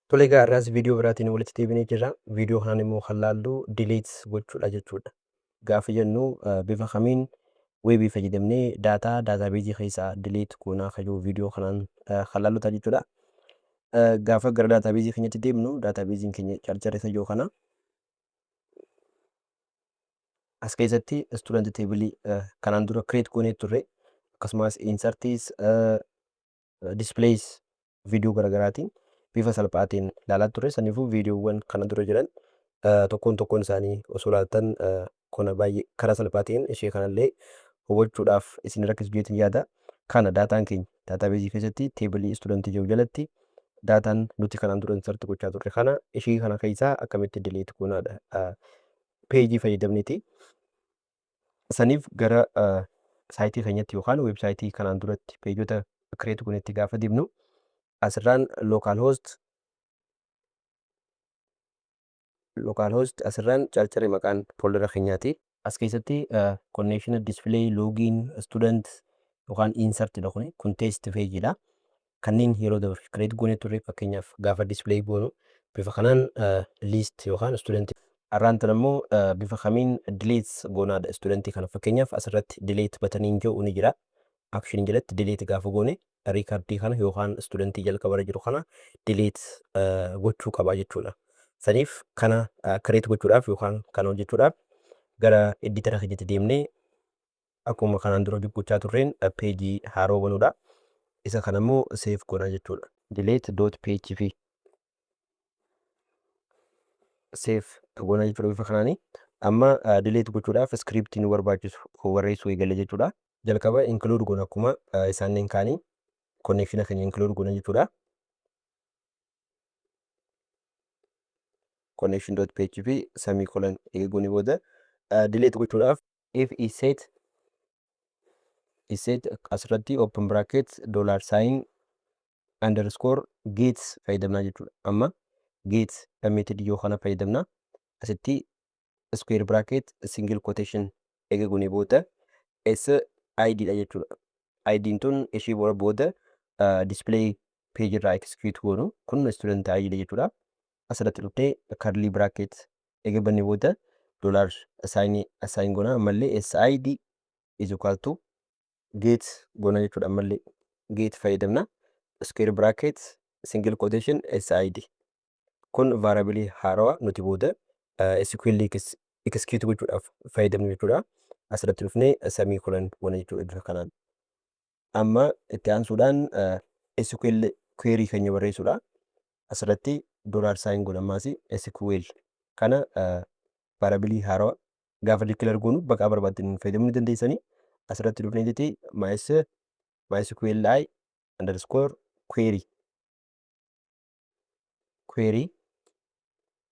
Tole egaa har'as viidiyoo biraatiin walitti deebinee jirra. Viidiyoo kanaan immoo kan laallu dileet gochuudha jechuudha. Gaafa jennu bifa kamiin weebii fayyadamnee daataabeezii keessaa dileet goonaa kan jiru viidiyoo kanaan kan laallu ta'a jechuudha. Gaafa gara daataabeezii keenyatti deemnu daataabeeziin keenya charchar isa jiru kana as keessatti student teebilii kanaan dura create goonee turre akkasumas insertis displays viidiyoo garaagaraatiin bifa salphaatiin ilaalaa turre. Saniifuu viidiyoowwan kana dura jiran tokkoon isaanii osoo ilaaltan kana baay'ee karaa salphaatiin ishee kanallee hubachuudhaaf isin rakkisu jeetiin yaada. Kana daataan keenya daataabeezii keessatti teebilii istuudantii jiru jalatti daataan nuti kanaan dura insert gochaa turre kana ishee kana keessaa akkamitti dileet goonaadha peejii fayyadamneeti. Saniif gara saayitii keenyatti yookaan weebsaayitii kanaan duratti peejota create goonetti gaafa deemnu asirraan local host asirraan charchari maqaan foldera keenyaati. As keessatti connection display login student yookaan insert dha kun test page dha. Kanneen yeroo dabarsu create goonee turre fakkeenyaaf gaafa display goonu bifa kanaan list yookaan student arraan tan immoo bifa kamiin delete goonaadha studentii kana fakkeenyaaf asirratti delete bataniin jiru ni jira. Action jalatti delete gaafa goone riikardii kana yookaan studentii jalqaba jiru kana delete gochuu qabaa jechuudha. Saniif kana create gochuudhaaf yookaan kana hojjechuudhaaf gara editara keenyatti deemnee akkuma kanaan dura gochaa turreen peejii haaraa banuudha. Isa kana immoo save goonaa jechuudha. delete.php save goonaa jechuudha bifa kanaanii. Amma delete gochuudhaaf scriptii nu barbaachisu barreessuu eegale jechuudha. Jalqaba include goona akkuma isaaniin kaanii connection keenya include goona jechuudha. connection.php semicolon eeguuni booda delete gochuudhaaf if is set asirratti open bracket $sign underscore get fayyadamnaa jechuudha. Amma get method yoo kana fayyadamna asitti square bracket single quotation eeguuni booda id dha jechuudha. id tun ishii booda display page irraa execute goonu kun student id dha jechuudha. Asirratti dhuftee curly bracket eeguuni booda $assign goona ammallee sid is equal to get goona jechuudha. Ammallee get fayyadamna square bracket single quotation sid kun variable haarawaa nuti booda SQL execute gochuudhaaf fayyadamnu jechuudha. Asirratti dhufnee semicolon goona jechuudha bifa kanaan. Amma itti aansuudhaan SQL query keenya barreessuudha. Asirratti $sign goona ammaas SQL kana variable haarawaa gaafa declare goonu bakka barbaadan fayyadamuu dandeessanii. Asirratti dhufnee jetti mysqli underscore query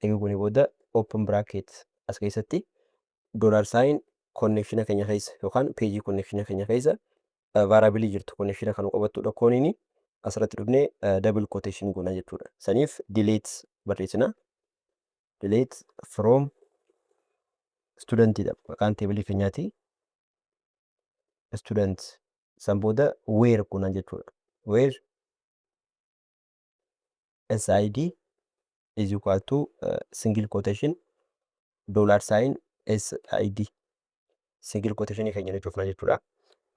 eeguuni booda open bracket as keessatti $sign connection keenya keessa yookaan page connection keenya keessa variable jirtu connection kan qabattuudha kooniini asirratti dhufnee double quotation goona jechuudha. Saniif delete barreessina. Delete from student dha maqaan teebilii keenyaati. Student san booda where goona jechuudha. Where sid is equal to single quotation $sign sid single quotation keenya jechuudha jechuudha.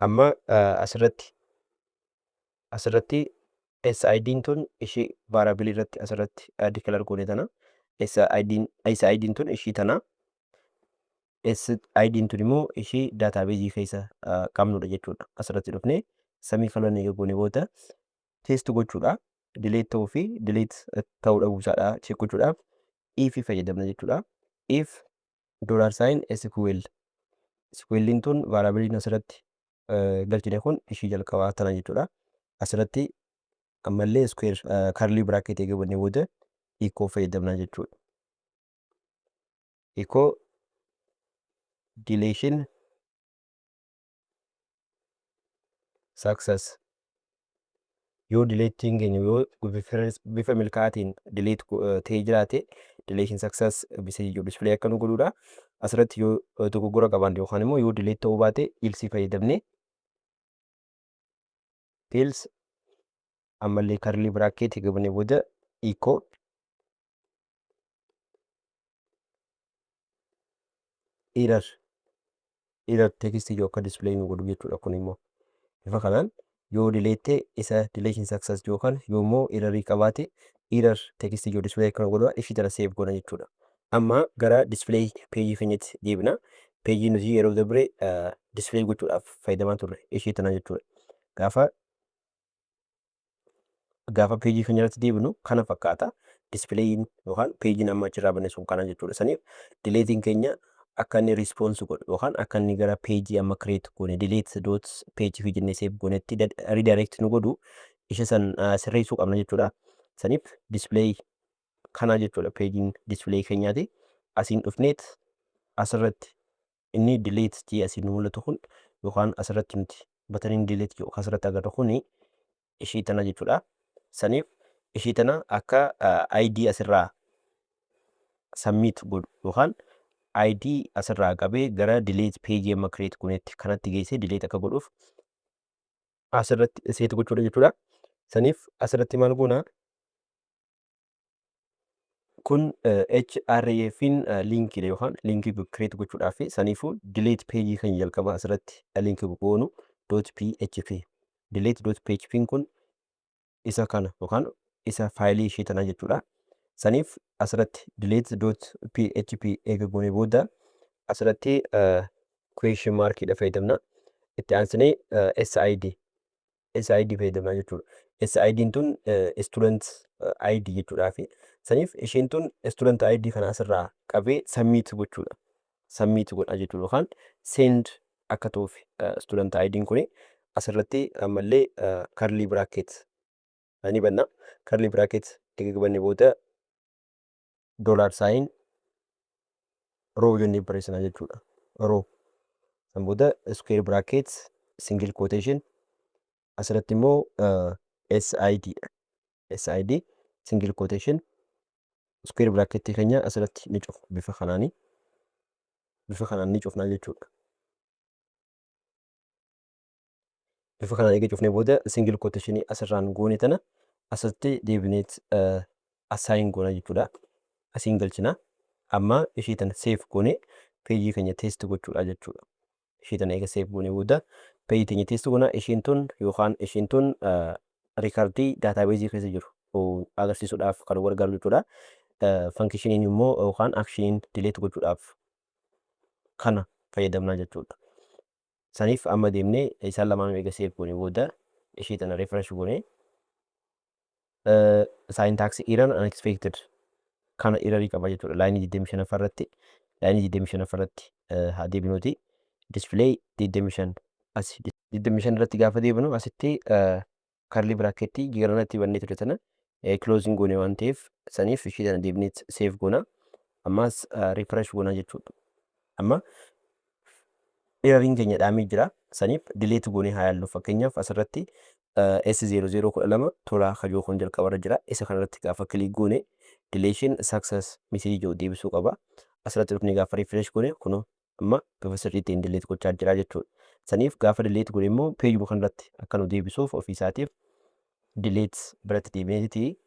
Amma asirratti sid tun ishii variable irratti asirratti declare goone tana sid tun ishii tana sid tun immoo ishii daataabeezii keessa qabnudha jechuudha. Asirratti dhufnee semicolon eeguuni booda test gochuudha. Delete ta'uu fi delete ta'uu dhabuusaadha check gochuudhaaf if fayyadamna jechuudha. If $sign SQL tun variable asirratti galchine kun ishii jalqabaa tana jechuudha. Asirratti ammallee square curly bracket eeguuni booda echo fayyadamna jechuudha. Echo deletion success yoo deleetiin keenya yoo bifa milkaa'aatiin delete ta'ee jiraate deletion success message display akka nu godhuudha. Asirratti yoo dogoggora qabaanne yookaan immoo yoo delete ta'uu baate else fayyadamne else ammallee curly bracket eeguuni booda echo error text yookaan display nu godhu jechuudha. Kun immoo bifa kanaan yoo dileette isa deletion success yookaan yoommoo errorii qabaate error text yoo display kana godhu ishii tana save godha jechuudha. Amma gara display page keenyatti deebina. Page nuti yeroo dabre display gochuudhaaf fayyadamaa turre ishii tana jechuudha. Gaafa page keenya irratti deebinu kana fakkaata. Displayin yookaan pagein amma achirraa banne sun kana jechuudha. Saniif deleting keenya akka inni response godhu yookaan akka inni gara page amma create goone delete dot page fi jennee save goonetti redirect nu godhu ishee san sirreessuu qabna jechuudha. Saniif display kana jechuudha pagein display keenyaati. Asiin dhufneet asirratti inni delete jee asiin mul'atu kun yookaan asirratti nuti bataniin delete yookaan asirratti agarru kuni ishii tana jechuudha. Saniif ishii tana akka ID asirraa submit godhu yookaan ID asirraa qabee gara delete page amma create goonetti kanatti geessee delete akka godhuuf asirratti set gochuudha jechuudha. Saniif asirratti maal goona? Kun HRFin linkii yookaan linkii create gochuudhaaf saniifuu delete page kan jalqaba asirratti linkii goonu .php delete .php kun isa kana yookaan isa faayilii ishee tana jechuudha. Saniif asirratti delete.php eega goone booda asirratti question markidha fayyadamna. Itti aansinee SID fayyadamna jechuudha. SID'n tun student ID jechuudhaafi saniif isheen tun student ID kana asirraa qabee submit gochuudha. Submit godha jechuudha yookaan send akka ta'uuf student ID'n kuni asirratti ammallee curly bracket ni banna. Curly bracket eega banne booda $sign row jennee barreessina jechuudha. Row san booda square bracket single quotation asirratti immoo SID single quotation square bracket keenya asirratti ni cufu bifa kanaan ni cufna jechuudha. Bifa kanaan eega cufnee booda single quotation asirraan goone tana asirratti deebineet assign goona jechuudha. Asiin galchina. Amma ishii tana save goone page keenya test gochuudha jechuudha. Ishii tana eega save goone booda page keenya test goona. Ishiin tun yookaan ishiin tun riikardii daatabeezii keessa jiru agarsiisuudhaaf kan gargaaru jechuudha. Fankishiniin immoo yookaan akshiniin delete gochuudhaaf kana fayyadamna jechuudha. Saniif amma deemnee isaan lamaan eega save goone booda ishii tana refresh goone syntax error unexpected kana errorii qaba jechuudha. Laayinii 25 irratti haa deebinuuti. Display 25 as 25 irratti gaafa deebinu asitti curly bracket garanatti bannee ture tana closing goone waan ta'eef saniif ishii tana deebinee save goona. Ammas refresh goona jechuudha. Amma erroriin keenya dhaamee jira. Saniif delete goone haa yaallu. Fakkeenyaaf asirratti S0012 tola kajoo kun jalqabarra jira. Isa kanarratti gaafa click goone deletion success message jedhu deebisuu qaba. Asirratti dhufnee gaafa refresh goone kun amma bifa sirriitiin delete gochaa jira jechuudha. Saniif gaafa delete goone immoo page kanarratti akka nu deebisuuf ofii isaatiif delete biratti deebineeti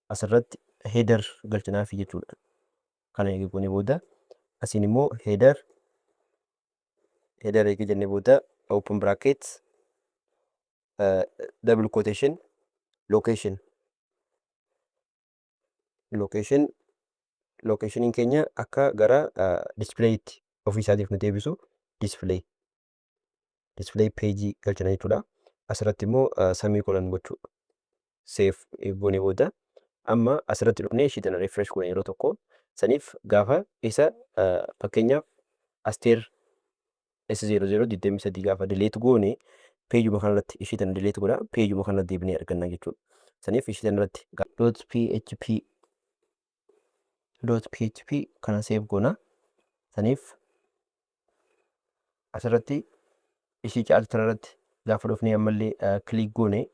asirratti header galchinaaf jechuudha. Kana eega goone booda asiin immoo header eega jennee booda open bracket double quotation location locationin keenya akka gara displaytti ofii isaatiif nu deebisu display page galchina jechuudha. Asirratti immoo semicolon gochuudha. Save goone booda amma asirratti dhufnee ishii tana refresh goone yeroo tokko saniif gaafa isa fakkeenyaaf asteer S0023 gaafa delete goone page kanarratti ishii tana delete godha. Page kanarratti deebinee arganna jechuudha. Saniif ishii tanarratti .php kana save goona. Saniif asirratti ishii caaltu tanarratti gaafa dhufnee ammallee click goone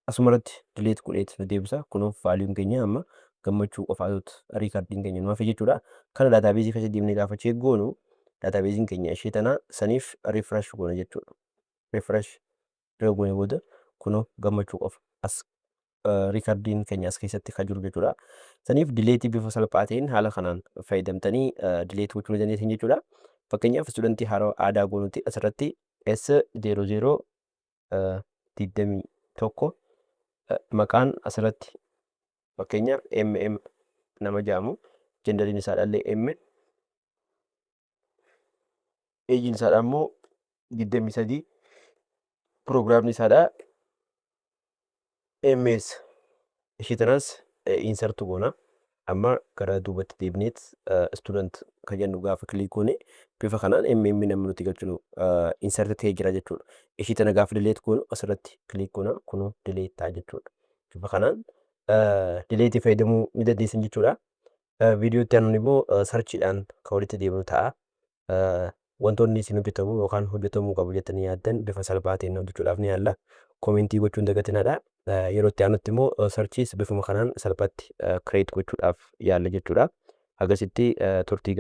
asumarratti delete godheet nu deebisa. Kunuuf vaaliዩን keenya amma gammachuu qofaatu riikardiin keenya nu hafe jechuudha. Kana daatabeezii keessa deemnee gaafa check goonu daatabeeziin keenya ishee tana saniif refresh goona jechuudha. Refresh erga goone booda kunuuf gammachuu qofa as riikardiin keenya as keessatti kan jiru jechuudha. Saniif dileetii bifa salphaa ta'een haala kanaan fayyadamtanii dileetii gochuu ni dandeessan jechuudha. Fakkeenyaaf istuudantii haaraa aadaa goonutti asirratti S00 21 maqaan asirratti fakkeenyaaf MM nama jedhamu jendariin isaadhaallee M eejiin isaadhaa immoo 23 piroogiraamni isaadhaa MS ishee tanas insert goona. Amma gara duubatti deebineet student kan jennu gaafa kilik goone bifa kanaan MM namni nuti galchinu insert ta'ee jira jechuudha. Ishee tana gaafa delete goonu asirratti kilik goona kunuu delete ta'a jechuudha. Bifa kanaan delete fayyadamuu ni dandeessan jechuudha. Viidiyoo itti aanuun immoo sarchiidhaan kan walitti deemnu ta'a. Wantoonni isin hojjetamu yookaan hojjetamuu qabu jettanii yaaddan bifa salphaa ta'een hojjechuudhaaf ni yaalla. Komentii gochuun dagatinaadha. Yeroo itti aanutti immoo sarchiis bifuma kanaan salphaatti kireet gochuudhaaf yaalla jechuudha. Akkasitti turtii